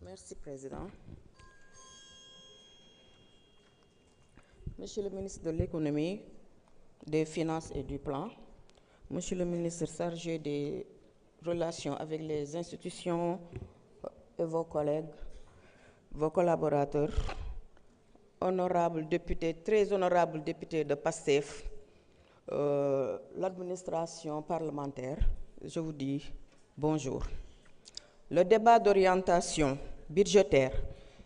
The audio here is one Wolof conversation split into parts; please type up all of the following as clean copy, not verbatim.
Merci, Président. Monsieur le ministre de l'Économie, des Finances et du Plan, Monsieur le ministre chargé des relations avec les institutions et vos collègues, vos collaborateurs, honorables députés, très honorables députés de PASTEF, l'administration parlementaire, je vous dis bonjour. Le débat d'orientation budgétaire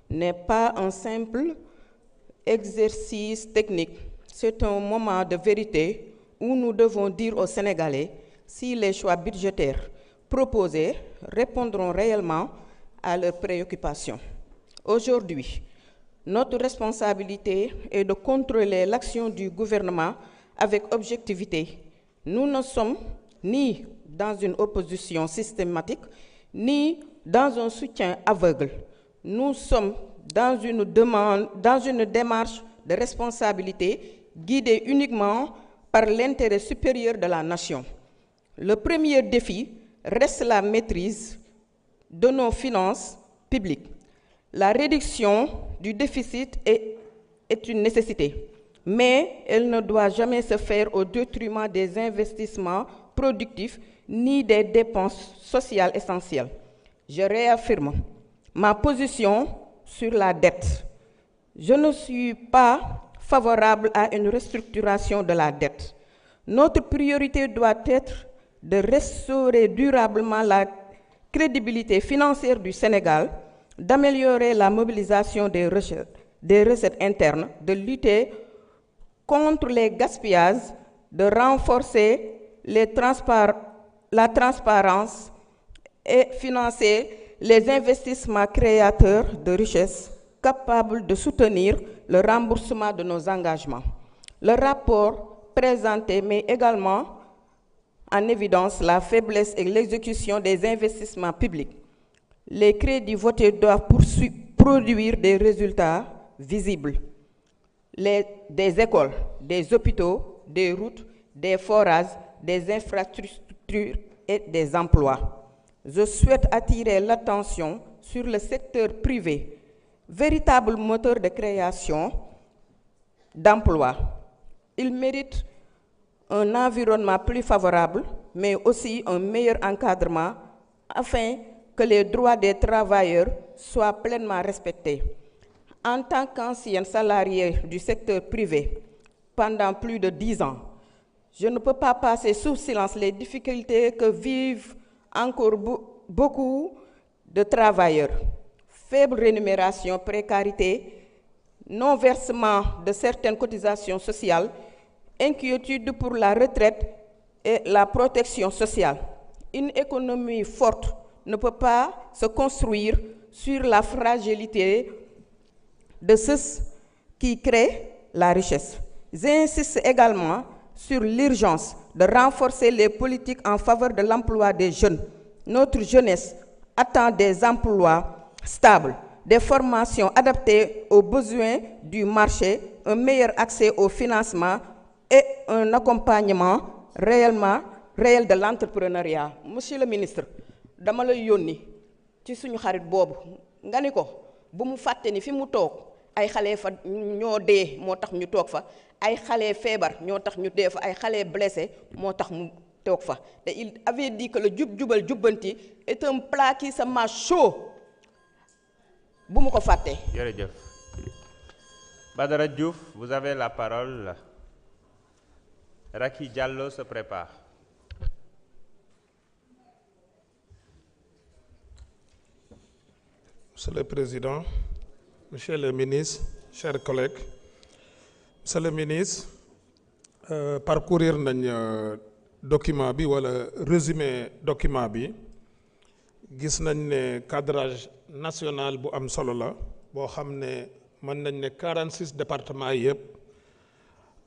n'est pas un simple exercice technique, c'est un moment de vérité où nous devons dire aux Sénégalais si les choix budgétaires proposés répondront réellement à leurs préoccupations. Aujourd'hui, notre responsabilité est de contrôler l'action du gouvernement avec objectivité. Nous ne sommes ni dans une opposition systématique, ni dans un soutien aveugle. Nous sommes dans une démarche de responsabilité guidée uniquement par l'intérêt supérieur de la nation. Le premier défi reste la maîtrise de nos finances publiques. La réduction du déficit est une nécessité, mais elle ne doit jamais se faire au détriment des investissements productifs ni des dépenses sociales essentielles. Je réaffirme ma position sur la dette. Je ne suis pas favorable à une restructuration de la dette. Notre priorité doit être de restaurer durablement la crédibilité financière du Sénégal, d'améliorer la mobilisation des recettes internes, de lutter contre les gaspillages, de renforcer la transparence et financer les investissements créateurs de richesses capables de soutenir le remboursement de nos engagements. Le rapport présenté met également en évidence la faiblesse et l'exécution des investissements publics. Les crédits votés doivent produire des résultats visibles. Des écoles, des hôpitaux, des routes, des forages, des infrastructures et des emplois. Je souhaite attirer l'attention sur le secteur privé, véritable moteur de création d'emplois. Il mérite un environnement plus favorable, mais aussi un meilleur encadrement afin que les droits des travailleurs soient pleinement respectés. En tant qu'ancien salarié du secteur privé pendant plus de 10 ans, je ne peux pas passer sous silence les difficultés que vivent encore beaucoup de travailleurs. Faible rémunération, précarité, non-versement de certaines cotisations sociales, inquiétude pour la retraite et la protection sociale. Une économie forte ne peut pas se construire sur la fragilité de ceux qui créent la richesse. J'insiste également sur l'urgence de renforcer les politiques en faveur de l'emploi des jeunes. Notre jeunesse attend des emplois stables, des formations adaptées aux besoins du marché, un meilleur accès au financement et un accompagnement réel de l'entrepreneuriat. Monsieur le ministre, dama lay yónni ci suñu xarit boobu nga ni ko bu mu fàtte ni fi mu toog ay xale fa ñoo dee moo tax ñu toog fa ay xale feebar ñoo tax ñu dee fa ay xale blessé moo tax mu toog fa te il avait dit que le jub-jubal jubbanti est un plat qui se mange chaud bu mu ko fàtte. Jërëjëf. Badara Diouf, vous avez la parole. Raki Diallo se prépare. Monsieur le Président, Monsieur le Ministre, chers collègues, Monsieur le Ministre, parcourir nañ document bi wala résumé document bi gis nañ ne cadrage national bu am solo la boo xam ne mën nañ ne 46 départements yëpp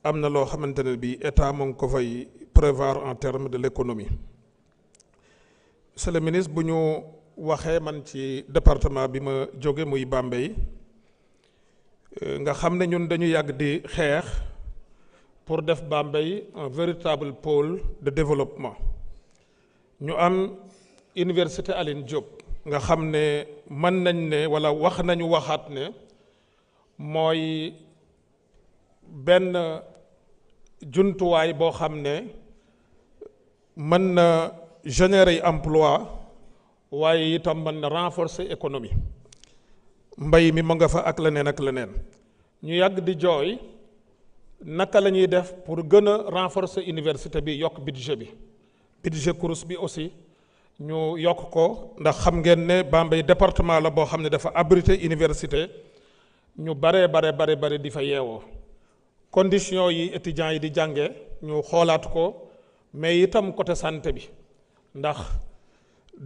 am na loo xamante ne bi état moo ngi ko fay prévoir en termes de l'économie. Monsieur le Ministre, bu ñu waxee man ci département bi ma jóge muy Bambey nga xam ne ñun dañu yàgg di xeex pour def Bambey un véritable pôle de développement ñu am université Alioune Diop nga xam ne mën nañ ne wala wax nañu waxaat ne mooy benn jumtuwaay boo xam ne mën na générer emploi waaye itam mën na renforcer économie mbay mi ma nga fa ak leneen ñu yàgg di jooy naka la ñuy def pour gën a renforcer université bi yokk budget CROUS bi aussi ñu yokk ko ndax xam ngeen ne Bambey département la boo xam ne dafa abrité université ñu bare di fa yeewoo conditions yi étudiants yi di jànge ñu xoolaat ko mais itam côté santé bi ndax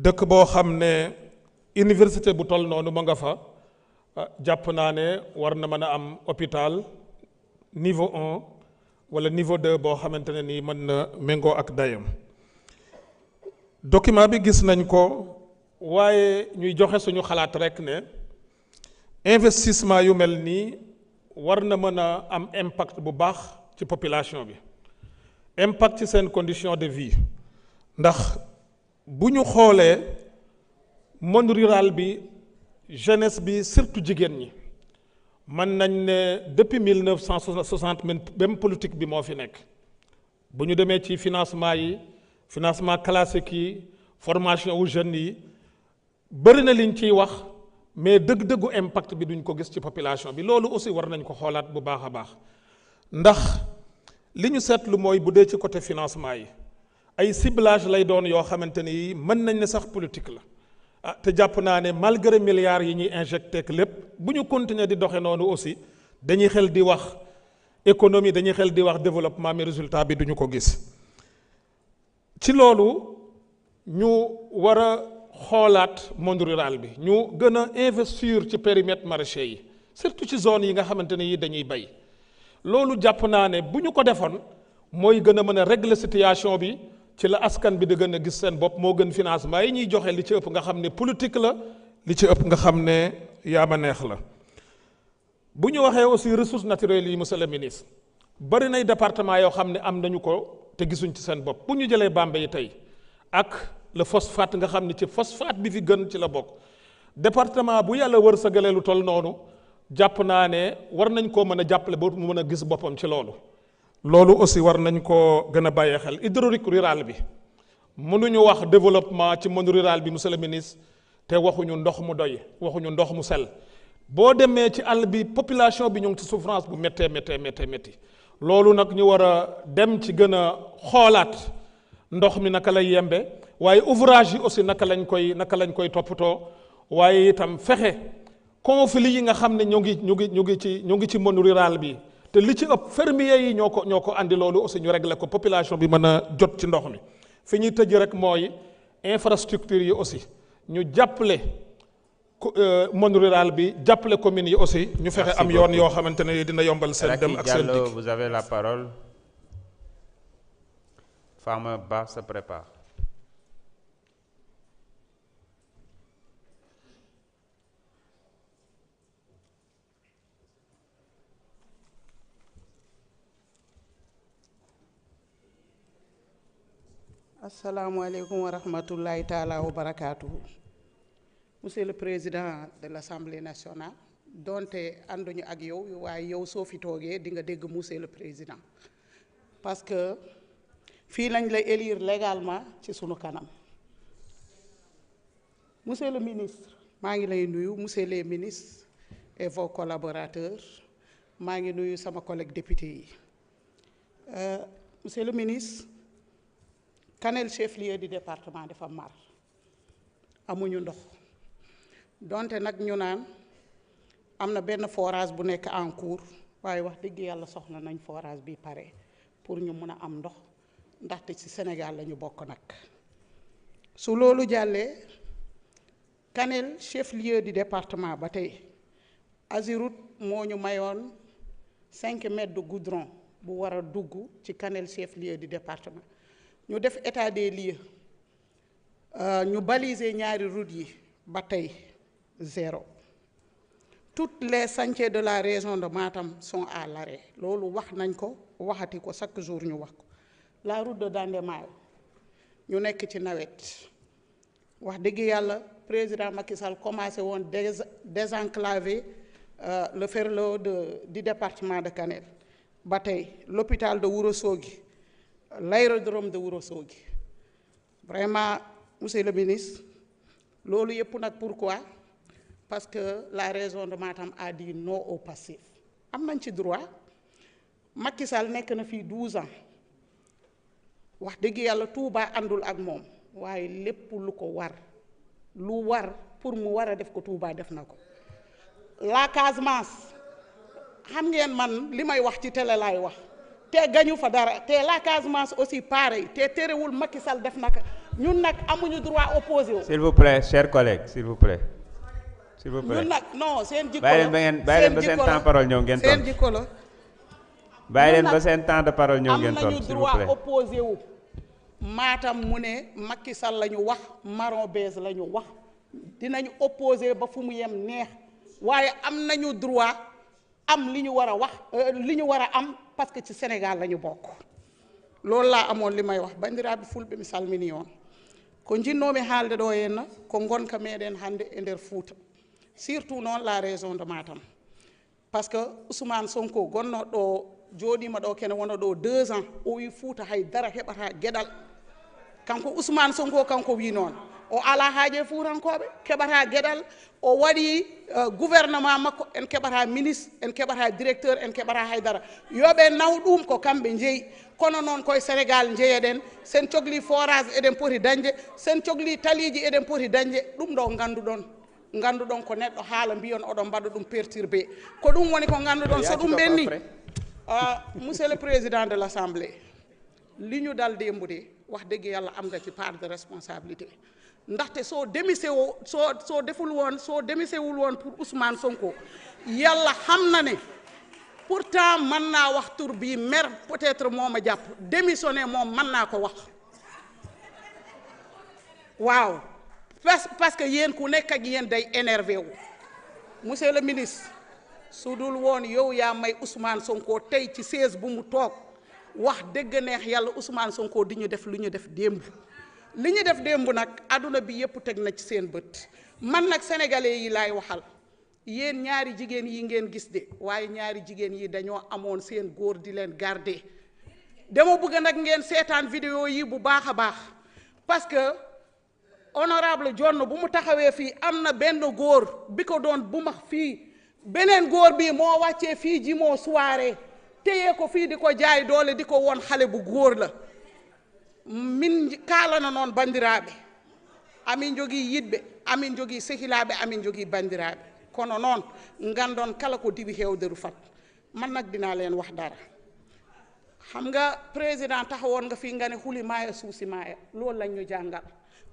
dëkk boo xam ne université bu toll noonu ma nga fa jàpp naa ne war na mën a am hôpital niveau 1 wala niveau 2 boo xamante ne nii mën na méngoo ak dayam document bi gis nañ ko waaye ñuy joxe suñu xalaat rek ne investissement yu mel nii war na mën a am impact bu baax ci population bi impact ci seen condition de vie ndax bu ñu xoolee monde rural bi jeunesse bi surtout jigéen ñi mën nañ ne depuis 1960 même politique bi moo fi nekk bu ñu demee ci financement classique yi formation wu jeunes yi bëri na liñ ciy wax mais dëgg-dëggu impact bi duñ ko gis ci population bi loolu aussi war nañ ko xoolaat bu baax a baax ndax li ñu seetlu mooy bu dee ci côté financement yi ay ciblage lay doon yoo xamante ni mën nañ ne sax politique la te jàpp naa ne malgré milliards yi ñuy injecté ak lépp bu ñu continuer di doxe noonu aussi dañuy xel di wax économie dañuy xel di wax développement mais résultat bi duñu ko gis ci loolu ñu war a xoolaat monde rural bi ñu gën a investir ci périmètre maraîcher yi surtout ci zone yi nga xamante ne yi dañuy bay loolu jàpp naa ne bu ñu ko defoon mooy gën a mën a régler situation bi ci la askan bi di gën a gis seen bopp moo gën financement yi ñuy joxe li ci ëpp nga xam ne politique la li ci ëpp nga xam ne yaama neex la bu ñu waxee aussi ressources naturelles yi monsieur le ministre bari nay département yoo xam ne am nañu ko te gisuñ ci seen bopp bu ñu jëlee Bambey yi tey ak le phosphate nga xam ne ci phosphate bi fi gën ci la bokk département bu yàlla wërsëgalee lu toll noonu jàpp naa ne war nañ koo mën a jàppale ba mu mën a gis boppam ci loolu aussi war nañ koo gën a bàyyee xel hydraulique rural bi mënuñu wax développement ci monde rural bi monsieur le ministre te waxuñu ndox mu doy waxuñu ndox mu sell boo demee ci àll bi population bi ñu ngi ci souffrance bu méttee loolu nag ñu war a dem ci gën a xoolaat ndox mi naka lay yembe waaye ouvrage yi aussi naka lañ koy toppatoo waaye itam fexe conflit yi nga xam ne ñu ngi ci monde rural bi te li ci ëpp fermier yi ñoo ko andi loolu aussi ñu régler ko population bi mën a jot ci ndox mi fi ñuy tëj rek mooy infrastructure yi aussi ñu jàppale monde rural bi jàppale communes yi aussi ñu fexe am yoon yoo xamante ne dina yombal seen dem ak seen dikk. Vous avez la parole. Farmer Ba se prépare. Assalamualaikum warahmatullahi taala wabarakatuh. Monsieur le Président de l'Assemblée nationale, donte ànduñu ak yow waaye yow soo fi toogee di nga dégg Monsieur le Président parce que fii lañ lay élire légalement ci sunu kanam. Monsieur le ministre maa ngi lay nuyu monsieur les ministres et vos collaborateurs maa ngi nuyu sama collègue député yi. Monsieur le ministre, Kanel chef-lieu du département dafa mar amuñu ndox donte nag ñu naan am na benn forage bu nekk en cours waaye wax dëgg yàlla soxla nañ forage bi pare pour ñu mun a am ndox ndaxte ci Sénégal la ñu bokk nag. su loolu jàllee Kanel chef-lieu du département ba tey Azirut moo ñu mayoon 5 mètres de goudron bu war a dugg ci Kanel chef-lieu du département. ñu def état des lieux ñu baliser ñaari routes yi ba tey 0. Toutes les chantiers de la région de Matam sont à l'arrêt loolu wax nañ ko waxati ko chaque jour ñu wax ko. La route de Dandemayo ñu nekk ci nawet wax dëgg yàlla président Macky Sall commencé woon désenclaver le ferlo du département de Kanel ba tey l'hôpital de Ourossogui l'aérodrome de Ourossogui vraiment monsieur le ministre loolu yëpp nag pourquoi parce que la région de Matam a dit non au passif am nañ ci droit Macky Sall nekk na fii 12 ans wax dëgg yàlla Touba àndul ak moom waaye lépp lu ko war lu war pour mu war a def ko Touba def na ko la Casamance xam ngeen man li may wax ci télé laay wax te gañu fa dara te la Casamance aussi pareil te terewul Macky Sall def naka ñun nag amuñu droit opposé wu. S'il vous plaît chers collègues s'il vous plaît. s'il vous plaît ñun nag non seen jikko bàyyi leen ba seen temps parole ñëw ngeen toll. seen jikko la. bàyyi leen ba seen temps de parole ñëw ngeen toll s'il vous plaît. am nañu droit opposé wu. Matam mu ne Macky Sall la ñu wax marron beige la ñu wax dinañu opposé ba fu mu yem neex waaye am nañu droit am li ñu war a wax li ñu war a am parce que ci Sénégal la ñu bokk loolu laa amoon li may wax bandiraɓe fulɓe mi salmini on ko jinnomi haalde ɗo henna ko gonka meɗen hannde e nder Fouta surtout noon la région de Matam parce que Ousmane Sonko gonno ɗo jooɗima ɗo kene wona ɗo 2 ans o wi Fouta hay dara heɓata gueɗal kanko Ousmane Sonko kanko wi noon o ala haaje Fuutankoɓe keɓata gueɗal o waɗi gouvernement makko en keɓata ministre en keɓata directeur en keɓata haydara yoɓe naw ɗum ko kamɓe jeeyi kono noon koye Sénégal jeeyeɗen sen cohli forage eɗen poti dañde sen cohli taliji eɗen poti dañde ɗum ɗo ganduɗon ko neɗɗo haala mbiyon oɗon mbaɗa ɗum perturbé ko ɗum woni ko ganduɗon so ɗum ɓenni monsieur le président de l'Assemblée li ñu dal démb de wax dëgg yàlla am nga ci part de responsabilité ndaxte soo deful woon soo démissewul woon pour Ousmane Sonko yàlla xam na ne pourtant mën naa wax tur bii mer peut-être moo ma jàpp démissionné moom mën naa ko wax waaw parce que yéen ku nekk ak yéen day énervé wu monsieur le ministre su dul woon yow yaa may Ousmane Sonko tey ci 16 bu mu toog wax dëgg neex yàlla Ousmane Sonko di ñu def lu ñu def démb li ñu def démb nag àdduna bi yëpp teg na ci seen bët man nag sénégalais yi laay waxal yéen ñaari jigéen yi ngeen gis de waaye ñaari jigéen yi dañoo amoon seen góor di leen garder dama bëgg nag ngeen seetaan vidéo yi bu baax a baax parce que honorable Jonn bu mu taxawee fii am na benn góor bi ko doon bu max fii beneen góor bi moo wàccee fii ji moo soirée téye ko fii di ko jaay doole di ko won xale bu góor la min kaalana noon bandiraɓe amin jogii yiɗɓe amin jogii sehilaaɓe amin jogii bandiraɓe kono noon ngandon kala ko diwi heewderu fat man nag dinaa leen wax dara xam nga président taxawoon nga fii nga ne xuli maaya suusi maaya loolu lañ ñu jàngal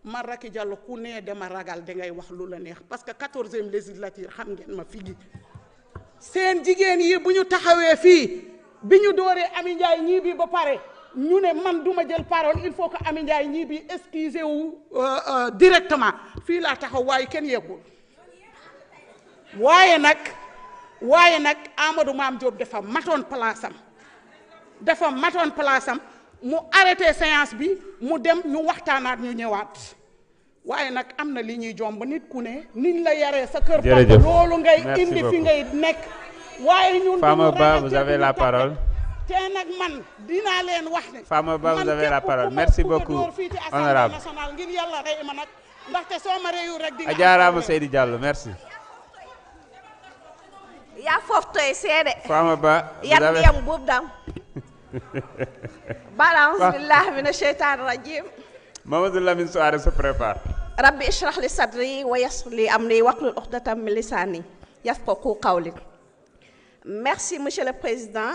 man Racky Diallo ku nee dama ragal dangay wax lu la neex parce que 14e législature xam ngeen ma fii seen jigéen yi bu ñu taxawee fii bi ñu dooree Amy Ndiaye ñii bi ba pare ñu ne man duma jël parole il faut que Amy Ndiaye ñii bi excusé wu directement fii laa taxaw waaye kenn yeggul waaye nag Amadou Mame Diop dafa matoon place am mu arrêté séance bi mu dem ñu waxtaanaat ñu ñëwaat waaye nag am na li ñuy jomb nit ku ne niñ la yaree sa kër papa loolu ngay indi fi ngay nekk waaye ñun Fama Ba vous avez la parole. te nag man dinaa leen wax ne Fama Ba vous avez la parole merci beaucoup honorable national ngir yàlla rey ma nag ndaxte soo ma reyu rek di nga ajaaraama Seydi Diallo merci. yaa foftoy seede Fama Ba yan yam boobu dam balance billahi mina sheytaani rajim Mamadou Lamine Souaré se prépare. rabbi ishrah li sadri wa yassir li amri wahlul uqdatam min lisani yafqahu qawli. Merci, Monsieur le Président.